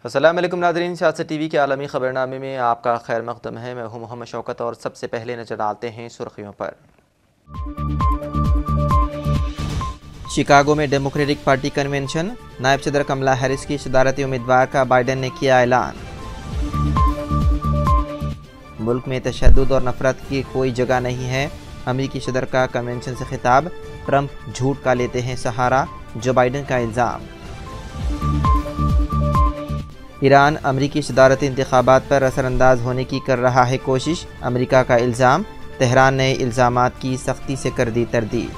السلام علیکم ناظرین، سیاست ٹی وی کے عالمی خبرنامے میں آپ کا خیر مقدم ہے۔ میں ہوں محمد شوکت اور سب سے پہلے نظر ڈالتے ہیں سرخیوں پر۔ شکاگو میں ڈیموکریٹک پارٹی کنونشن، نائب صدر کملا ہیرس کی صدارتی امیدوار کا بائیڈن نے کیا اعلان۔ ملک میں تشدد اور نفرت کی کوئی جگہ نہیں ہے، امریکی صدر کا کنونشن سے خطاب۔ ٹرمپ جھوٹ کا لیتے ہیں سہارا، جو بائیڈن کا الزام۔ ایران امریکی صدارتی انتخابات پر اثر انداز ہونے کی کر رہا ہے کوشش، امریکہ کا الزام۔ تہران نے الزامات کی سختی سے کر دی تردید۔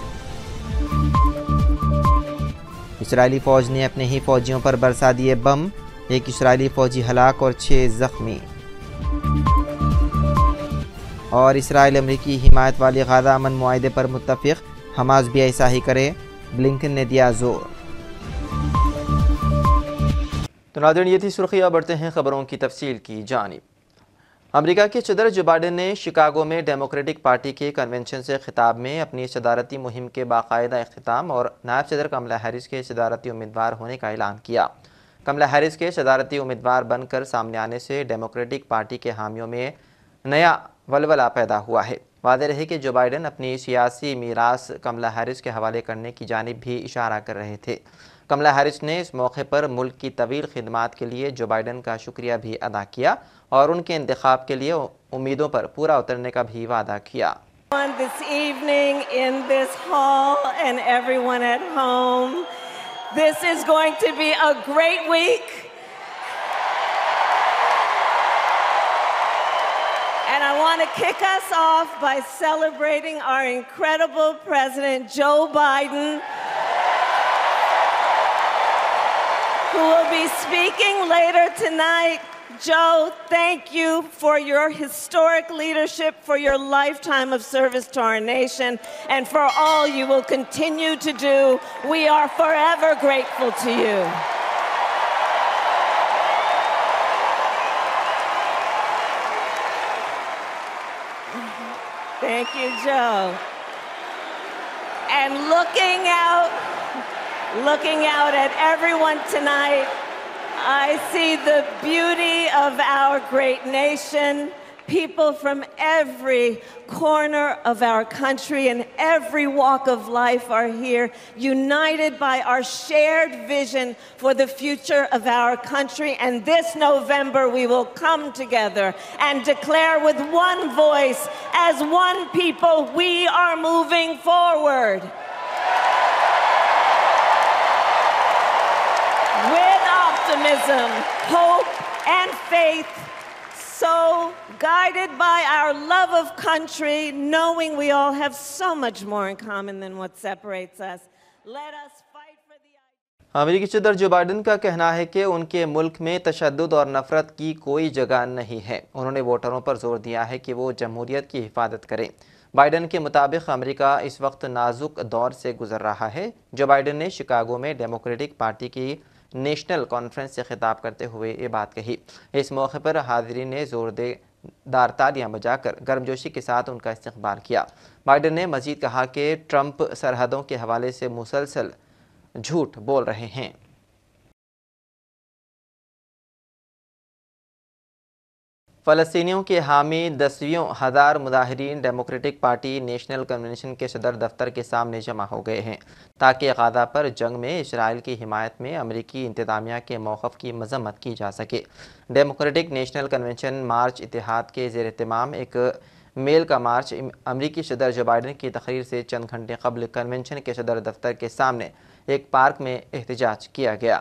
اسرائیلی فوج نے اپنے ہی فوجیوں پر برسا دیے بم، ایک اسرائیلی فوجی ہلاک اور 6 زخمی۔ اور اسرائیل امریکی حمایت والی غزہ امن معاہدے پر متفق، حماس بھی ایسا ہی کرے، بلنکن نے دیا زور۔ تو ناظرین، یہ تھی سرخیاں، بڑھتے ہیں خبروں کی تفصیل کی جانب۔ امریکہ کے صدر جو بائیڈن نے شکاگو میں ڈیموکریٹک پارٹی کے کنونشن سے خطاب میں اپنی صدارتی مہم کے باقاعدہ اختتام اور نائب صدر کملا ہیرس کے صدارتی امیدوار ہونے کا اعلان کیا۔ کملا ہیرس کے صدارتی امیدوار بن کر سامنے آنے سے ڈیموکریٹک پارٹی کے حامیوں میں نیا ولولہ پیدا ہوا ہے۔ واضح رہے کہ جو بائیڈن اپنی سیاسی میراث کملا ہیرس کے حوالے کرنے کی جانب بھی اشارہ کر رہے تھے۔ کملا ہیرس نے اس موقع پر ملک کی طویل خدمات کے لیے جو بائیڈن کا شکریہ بھی ادا کیا اور ان کے انتخاب کے لیے امیدوں پر پورا اترنے کا بھی وعدہ کیا۔ This evening in this hall and everyone at home, this is going to be a great week. And I want to kick us off by celebrating our incredible President Joe Biden, who will be speaking later tonight. Joe, thank you for your historic leadership, for your lifetime of service to our nation, and for all you will continue to do. We are forever grateful to you. Thank you, Joe. And looking out at everyone tonight, I see the beauty of our great nation. People from every corner of our country and every walk of life are here, united by our shared vision for the future of our country. And this November, we will come together and declare with one voice, as one people, we are moving forward. With optimism, hope, and faith, so guided by our love of country, knowing we all have so much more in common than what separates us. Let us fight for the... امریکی صدر Joe Biden کا کہنا ہے کہ ان کے ملک میں تشدد اور نفرت کی کوئی جگہ نہیں ہے۔ انہوں نے ووٹروں پر زور دیا ہے کہ وہ جمہوریت کی حفاظت کریں۔ بائیڈن کے مطابق امریکہ اس وقت نازک دور سے گزر رہا ہے۔ جو بائیڈن نے شکاگو میں ڈیموکریٹک پارٹی کی نیشنل کانفرنس سے خطاب کرتے ہوئے یہ بات کہی۔ اس موقع پر حاضرین نے زوردار تالیاں بجا کر گرمجوشی کے ساتھ ان کا استقبال کیا۔ بائیڈن نے مزید کہا کہ ٹرمپ سرحدوں کے حوالے سے مسلسل جھوٹ بول رہے ہیں۔ فلسطینیوں کے حامی 10,000 مظاہرین ڈیموکریٹک پارٹی نیشنل کنونشن کے صدر دفتر کے سامنے جمع ہو گئے ہیں تاکہ غزہ پر جنگ میں اسرائیل کی حمایت میں امریکی انتظامیہ کے موقف کی مذمت کی جا سکے۔ ڈیموکریٹک نیشنل کنونشن مارچ اتحاد کے زیر اہتمام ایک میل کا مارچ امریکی صدر جو بائیڈن کی تقریر سے چند گھنٹے قبل کنونشن کے صدر دفتر کے سامنے ایک پارک میں احتجاج کیا گیا۔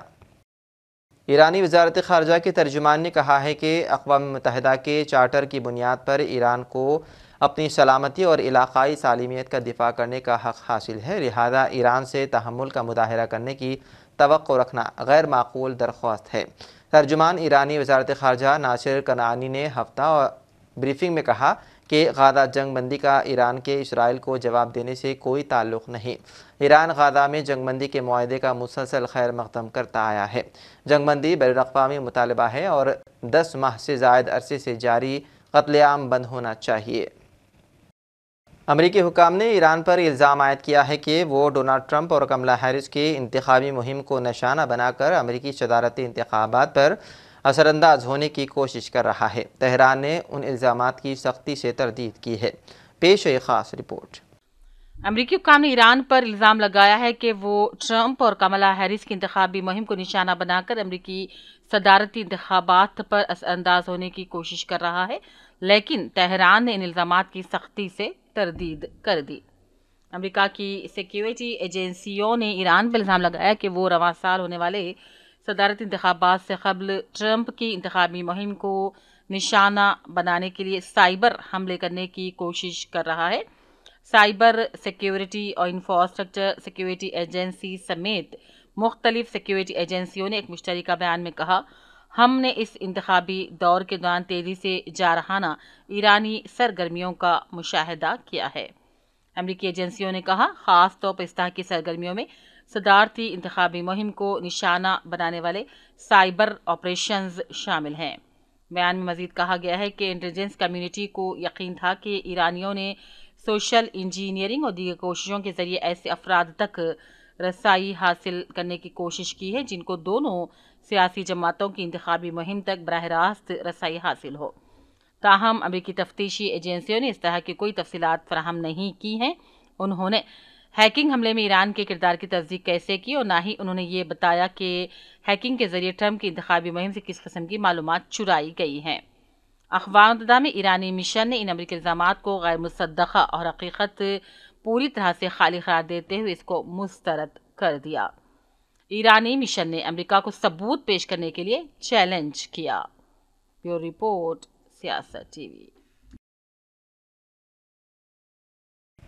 ایرانی وزارت خارجہ کے ترجمان نے کہا ہے کہ اقوام متحدہ کے چارٹر کی بنیاد پر ایران کو اپنی سلامتی اور علاقائی سالمیت کا دفاع کرنے کا حق حاصل ہے، لہذا ایران سے تحمل کا مظاہرہ کرنے کی توقع رکھنا غیر معقول درخواست ہے۔ ترجمان ایرانی وزارت خارجہ ناصر کنعانی نے ہفتہ بریفنگ میں کہا کہ غزہ جنگ بندی کا ایران کے اسرائیل کو جواب دینے سے کوئی تعلق نہیں۔ ایران غزہ میں جنگ بندی کے معاہدے کا مسلسل خیر مقدم کرتا آیا ہے۔ جنگ بندی بین الاقوامی مطالبہ ہے اور 10 ماہ سے زائد عرصے سے جاری قتل عام بند ہونا چاہیے۔ امریکی حکام نے ایران پر الزام عائد کیا ہے کہ وہ ڈونلڈ ٹرمپ اور کملا ہیرس کی انتخابی مہم کو نشانہ بنا کر امریکی صدارتی انتخابات پر اثر انداز ہونے کی کوشش کر رہا ہے۔ تہران نے ان الزامات کی سختی سے تردید کی ہے۔ پیش ہے خاص رپورٹ۔ امریکی حکام نے ایران پر الزام لگایا ہے کہ وہ ٹرمپ اور کملا ہیرس کی انتخابی مہم کو نشانہ بنا کر امریکی صدارتی انتخابات پر اثر انداز ہونے کی کوشش کر رہا ہے، لیکن تہران نے ان الزامات کی سختی سے تردید کر دی۔ امریکہ کی سیکیورٹی ایجنسیوں نے ایران پر الزام لگایا کہ وہ رواں سال ہونے والے صدارتی انتخابات سے قبل ٹرمپ کی انتخابی مہم کو نشانہ بنانے کے لیے سائبر حملے کرنے کی کوشش کر رہا ہے۔ سائبر سیکیورٹی اور انفراسٹرکچر سیکیورٹی ایجنسی سمیت مختلف سیکیورٹی ایجنسیوں نے ایک مشترکہ بیان میں کہا، ہم نے اس انتخابی دور کے دوران تیزی سے جارحانہ ایرانی سرگرمیوں کا مشاہدہ کیا ہے۔ امریکی ایجنسیوں نے کہا، خاص طور پر اس طرح کی سرگرمیوں میں صدارتی انتخابی مہم کو نشانہ بنانے والے سائبر آپریشنز شامل ہیں۔ بیان میں مزید کہا گیا ہے کہ انٹیلیجنس کمیونٹی کو یقین تھا کہ ایرانیوں نے سوشل انجینئرنگ اور دیگر کوششوں کے ذریعے ایسے افراد تک رسائی حاصل کرنے کی کوشش کی ہے جن کو دونوں سیاسی جماعتوں کی انتخابی مہم تک براہ راست رسائی حاصل ہو۔ تاہم امریکی تفتیشی ایجنسیوں نے اس طرح کی کوئی تفصیلات فراہم نہیں کی ہیں۔ انہوں نے ہیکنگ حملے میں ایران کے کردار کی تصدیق کیسے کی اور نہ ہی انہوں نے یہ بتایا کہ ہیکنگ کے ذریعے ٹرمپ کی انتخابی مہم سے کس قسم کی معلومات چرائی گئی ہیں۔ اقوام متحدہ میں ایرانی مشن نے ان امریکی الزامات کو غیر مصدقہ اور حقیقت پوری طرح سے خالی قرار دیتے ہوئے اس کو مسترد کر دیا۔ ایرانی مشن نے امریکہ کو ثبوت پیش کرنے کے لیے چیلنج کیا۔ بیورو رپورٹ، سیاست ٹی وی۔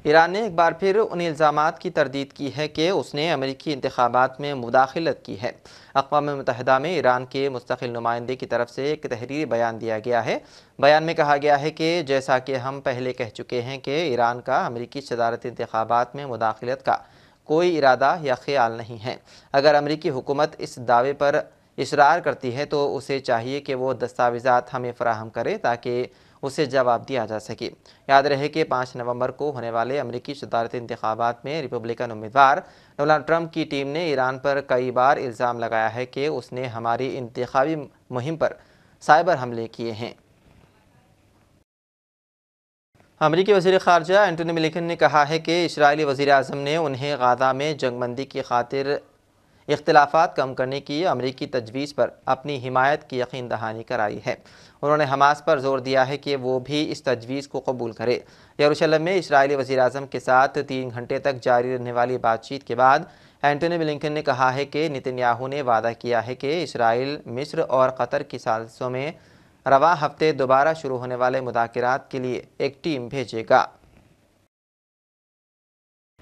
ایران نے ایک بار پھر ان الزامات کی تردید کی ہے کہ اس نے امریکی انتخابات میں مداخلت کی ہے۔ اقوام متحدہ میں ایران کے مستقل نمائندے کی طرف سے ایک تحریری بیان دیا گیا ہے۔ بیان میں کہا گیا ہے کہ جیسا کہ ہم پہلے کہہ چکے ہیں کہ ایران کا امریکی صدارتی انتخابات میں مداخلت کا کوئی ارادہ یا خیال نہیں ہے۔ اگر امریکی حکومت اس دعوے پر اصرار کرتی ہے تو اسے چاہیے کہ وہ دستاویزات ہمیں فراہم کرے تاکہ اسے جواب دیا جا سکے۔ یاد رہے کہ 5 نومبر کو ہونے والے امریکی صدارتی انتخابات میں ریپبلکن امیدوار ڈونلڈ ٹرمپ کی ٹیم نے ایران پر کئی بار الزام لگایا ہے کہ اس نے ہماری انتخابی مہم پر سائبر حملے کیے ہیں۔ امریکی وزیر خارجہ اینٹونی بلنکن نے کہا ہے کہ اسرائیلی وزیر اعظم نے انہیں غزہ میں جنگ بندی کی خاطر اختلافات کم کرنے کی امریکی تجویز پر اپنی حمایت کی یقین دہانی کرائی ہے۔ انہوں نے حماس پر زور دیا ہے کہ وہ بھی اس تجویز کو قبول کرے۔ یروشلم میں اسرائیلی وزیر اعظم کے ساتھ 3 گھنٹے تک جاری رہنے والی بات چیت کے بعد اینٹونی بلنکن نے کہا ہے کہ نتن یاہو نے وعدہ کیا ہے کہ اسرائیل، مصر اور قطر کی سازشوں میں رواں ہفتے دوبارہ شروع ہونے والے مذاکرات کے لیے ایک ٹیم بھیجے گا۔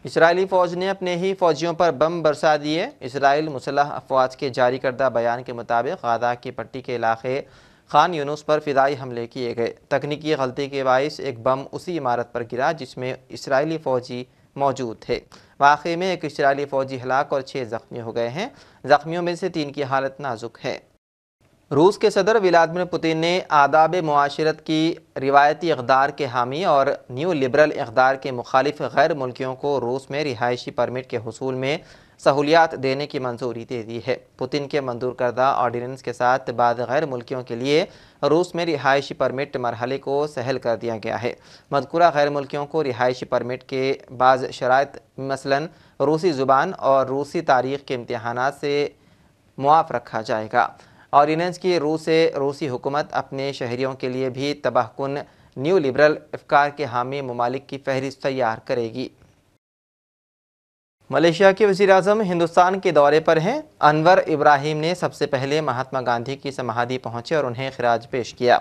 اسرائیلی فوج نے اپنے ہی فوجیوں پر بم برسا دیے۔ اسرائیل مسلح افواج کے جاری کردہ بیان کے مطابق غزہ کی پٹی کے علاقے خان یونس پر فضائی حملے کیے گئے۔ تکنیکی غلطی کے باعث ایک بم اسی عمارت پر گرا جس میں اسرائیلی فوجی موجود تھے۔ واقعے میں ایک اسرائیلی فوجی ہلاک اور 6 زخمی ہو گئے ہیں۔ زخمیوں میں سے 3 کی حالت نازک ہے۔ روس کے صدر ولادیمیر پوتن نے آداب معاشرت کی روایتی اقدار کے حامی اور نیو لبرل اقدار کے مخالف غیر ملکیوں کو روس میں رہائشی پرمٹ کے حصول میں سہولیات دینے کی منظوری دے دی ہے۔ پوتن کے منظور کردہ آرڈیننس کے ساتھ بعض غیر ملکیوں کے لیے روس میں رہائشی پرمٹ مرحلے کو سہل کر دیا گیا ہے۔ مذکورہ غیر ملکیوں کو رہائشی پرمٹ کے بعض شرائط مثلاً روسی زبان اور روسی تاریخ کے امتحانات سے معاف رکھا جائے گا۔ آرڈیننس کی روح سے روسی حکومت اپنے شہریوں کے لیے بھی تباہ کن نیو لبرل افکار کے حامی ممالک کی فہرست تیار کرے گی۔ ملیشیا کے وزیر اعظم ہندوستان کے دورے پر ہیں۔ انور ابراہیم نے سب سے پہلے مہاتما گاندھی کی سمادھی پہنچے اور انہیں خراج پیش کیا۔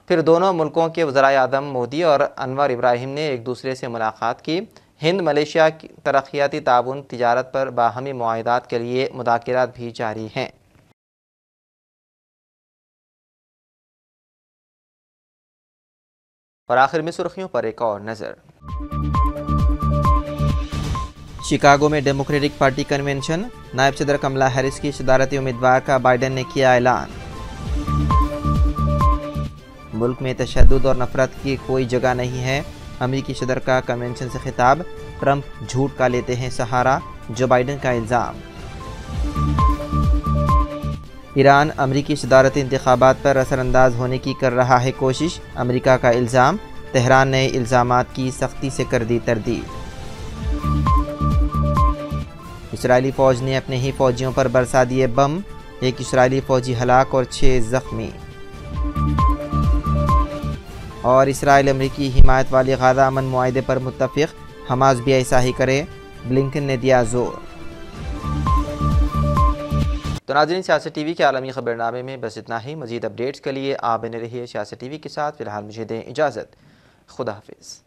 پھر دونوں ملکوں کے وزرائے اعظم مودی اور انور ابراہیم نے ایک دوسرے سے ملاقات کی۔ ہند ملیشیا کی ترقیاتی تعاون، تجارت پر باہمی معاہدات کے لیے مذاکرات بھی جاری ہیں۔ اور آخر میں سرخیوں پر ایک اور نظر۔ شکاگو میں ڈیموکریٹک پارٹی کنونشن، نائب صدر کملا ہیرس کی صدارتی امیدوار کا بائیڈن نے کیا اعلان۔ ملک میں تشدد اور نفرت کی کوئی جگہ نہیں ہے، امریکی صدر کا کنونشن سے خطاب۔ ٹرمپ جھوٹ کا لیتے ہیں سہارا، جو بائیڈن کا الزام۔ ایران امریکی صدارتی انتخابات پر اثر انداز ہونے کی کر رہا ہے کوشش، امریکہ کا الزام، تہران نے الزامات کی سختی سے کر دی تردید۔ اسرائیلی فوج نے اپنے ہی فوجیوں پر برسا دیے بم، ایک اسرائیلی فوجی ہلاک اور 6 زخمی۔ اور اسرائیل امریکی حمایت والے غزہ امن معاہدے پر متفق، حماس بھی ایسا ہی کرے، بلنکن نے دیا زور۔ تو ناظرین، سیاست ٹی وی کے عالمی خبرنامے میں بس اتنا ہی۔ مزید اپڈیٹس کے لیے آپ بنے رہیے سیاست ٹی وی کے ساتھ۔ فی الحال مجھے دیں اجازت، خدا حافظ۔